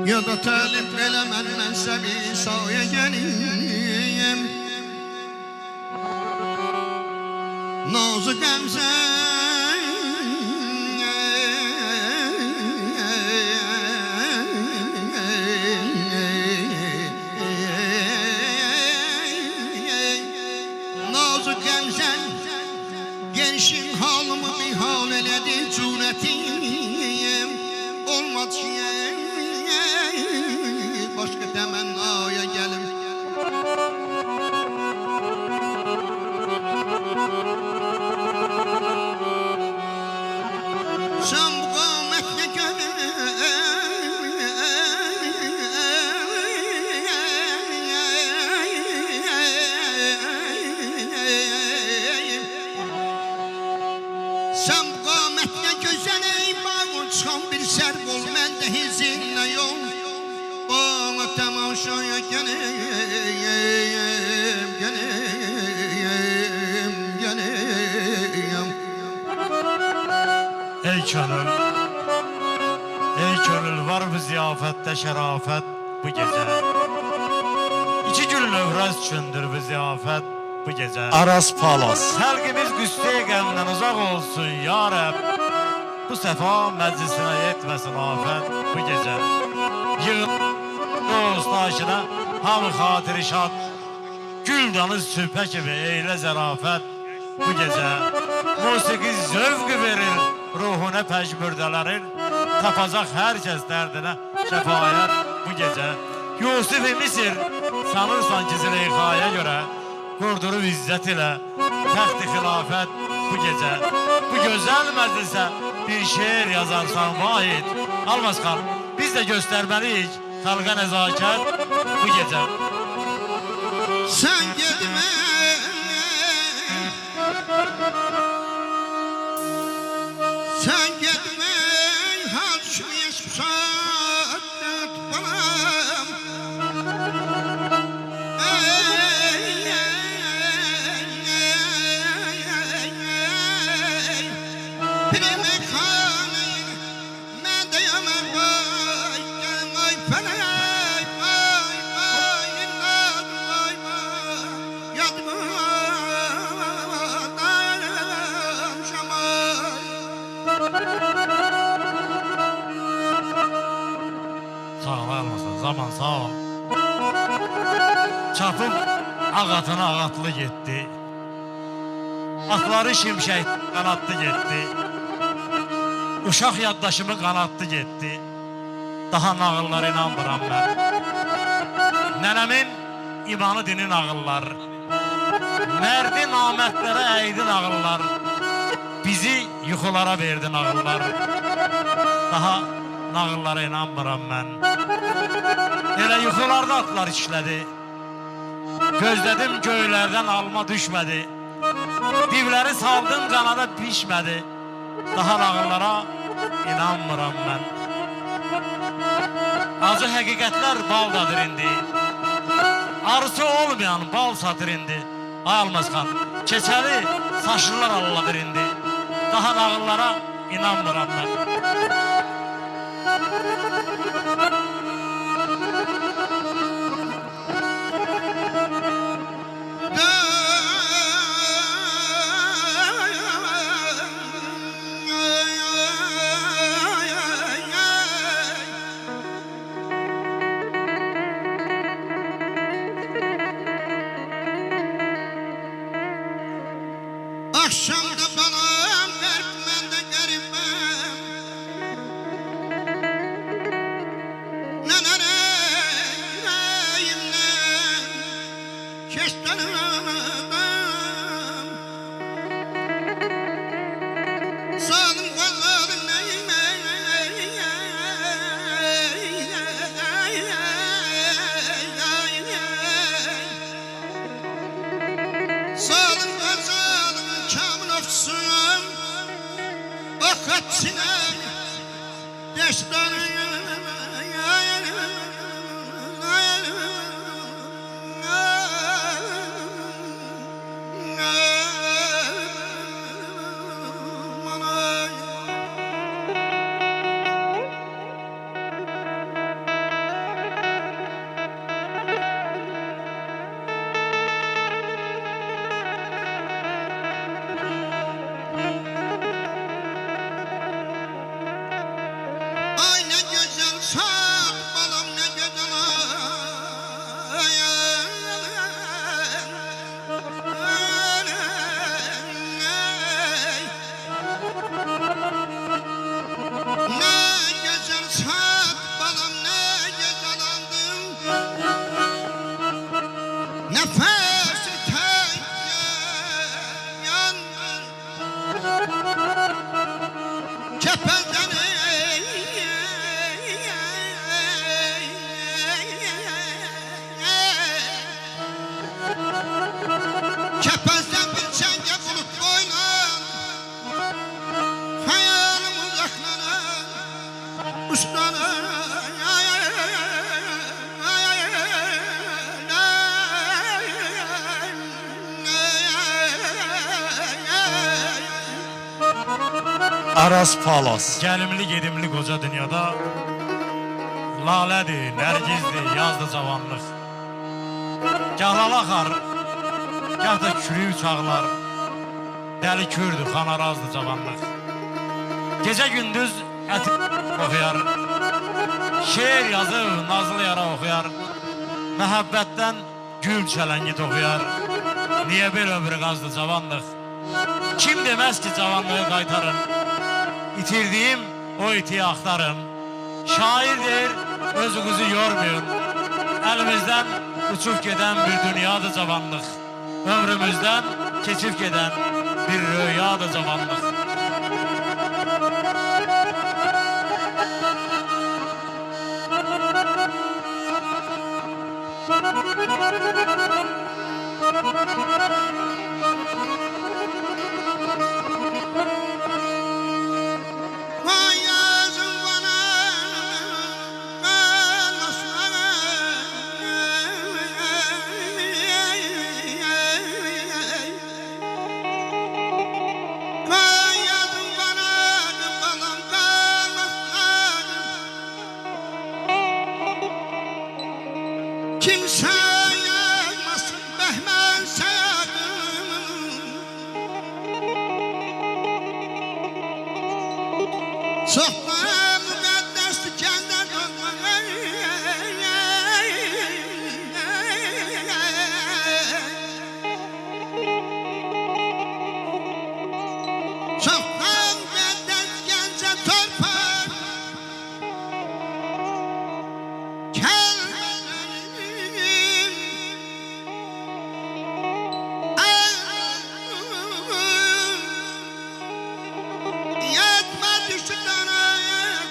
Ya da talip eləmən mənsəbi saya gəliyim Nazı qəmzən Nazı qəmzən gençim halımı bir hal elədi cürətim Olmaz ki başka temennaya gelim Sen bu kâmetle gönül Sen bu kâmetle güzel ey bağır Çıkan bir serv ol mende hizinle yol Bana temaşaya geleyim, geleyim, geleyim Ey könül var bu ziyafette şerafet bu gece 2 gün övrəz üçündür bu ziyafet bu gece Aras Palas Xalqimiz qüssəyə qəmdən uzaq olsun ya Rəbb Bu səfa məclisinə yetməsin afət bu gece Yığın dost aşına hamı xatiri şad Gül danız süpə kimi eylə zərafət bu gece Musiqi zövqü verir ruhuna pəcmürdələrin Tapacaq hər kəs dərdinə şəfayət bu gece Yusuf-i Misir sanırsan ki Züleyxaya görə Qurdurub izzət ilə təxt-i xilafət bu gece Bu gözəl məclisə bir şeir yazarsan vahid Almazxan biz də göstərməliyik xalqa nəzakət bu gece Sen gitme Sen gitme Haşmiye susat balam Prime kanın Men de yaman vay Ay felay Vay vay İnnad vay vay Yadma Dayanam şamay Sağ ol almasın zaman sağ ol Çapıb ağatına ağatlı getdi Atları şimşək qanatlı getdi Uşaq yaddaşımı qanatlı getdi Daha nağıllar inanmıram mən Nənəmin imanı dinin ağıllar Mərdi namərdlərə əydin ağıllar Bizi yuxulara verdin ağıllar Daha nağıllara inanmıram mən Elə yuxularda atlar işlədi Gözlədim göylərdən alma düşmədi Divləri saldım qanada pişmədi Daha nağıllara inanmıram mən Acı həqiqətlər baldadır indi Arısı olmayan bal satır indi Ay Almazxan keçəli saçlılar alladır indi Daha nağıllara inanmıram mən Akşamda balam garip ben de garibim Neneyimden Keştanım Sağdım valladım neyime Sağdım valladım kamil ofsun Akatsine Destanım sat balam ne güzel ne güzel sat balam ne güzel aldım nefesi tek yandım kepezden kepezden bir çenge bulut boylan hayalim uzaklanır uçlanır Aras Palas. Gəlimli gedimli qoca dünyada lalədir, nərgizdir, yazdı cavanlıq. Gah lala axar, gah da kürüyü çağlar. Dəli kürdür, xanarazdı cavanlıq. Gecə gündüz əti oxuyar. Şeir yazır, nazlı yara oxuyar. Məhəbbətdən gül çələngi toxuyar. Niyə bir ömrü qazdı cavanlıq? Kim deməz ki cavanlığı qaytarın? İtirdiyim o itiyi axtarın. Şairdir, özünüzü yormayın. Əlimizdən uçub gedən bir dünyadır cavanlıq. Ömrümüzdən keçib gedən bir rüyadır cavanlıq. Vay yazım bana kalmasın vay yazım bana balam kalmasın kimse yakmasın behmen sayarım Sohbet müqəddəsdir kəndə Sohbet müqəddəs gəncə torpaq Kəlmələrim yetmə düşdü dənəyə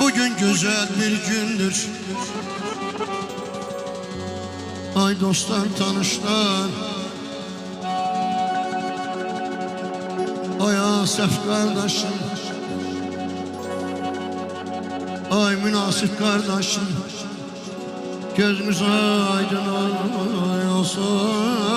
bugün güzel bir gündür. Ay dostlar, tanışlar, ay Asef kardeşim, ay münasip kardeşim, gözümüz aydın olsun.